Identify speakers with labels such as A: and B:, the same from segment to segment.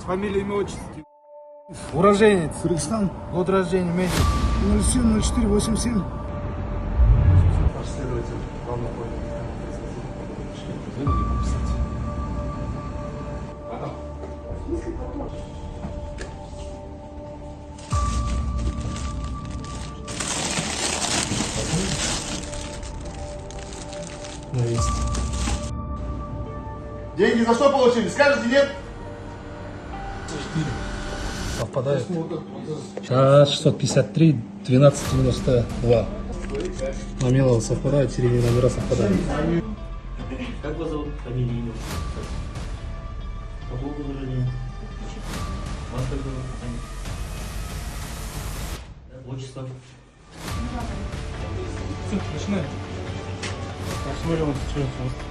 A: Фамилия, имя, отчество.
B: Уроженец.
C: Кыргызстан.
B: Год рождения, месяц.
C: 07-04-87.
D: Следователь, вам находится.
B: Есть.
D: Деньги за что получили? Скажете, нет?
B: Совпадает. Сейчас 653, 1292. Намелова совпадает, серийные номера совпадают.
E: Как вас зовут? Фамилия, имя? Какого года рождения? Вас как зовут? Отчество?
A: Все, начинаем. Посмотрим, вот что просто.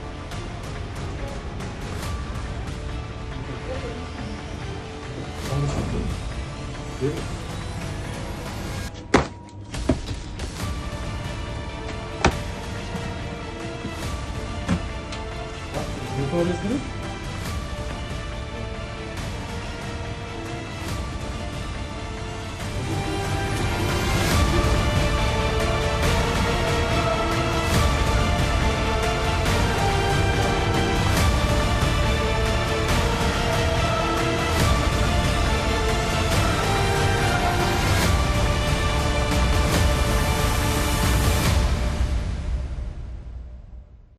A: Готовы ли сгрызть?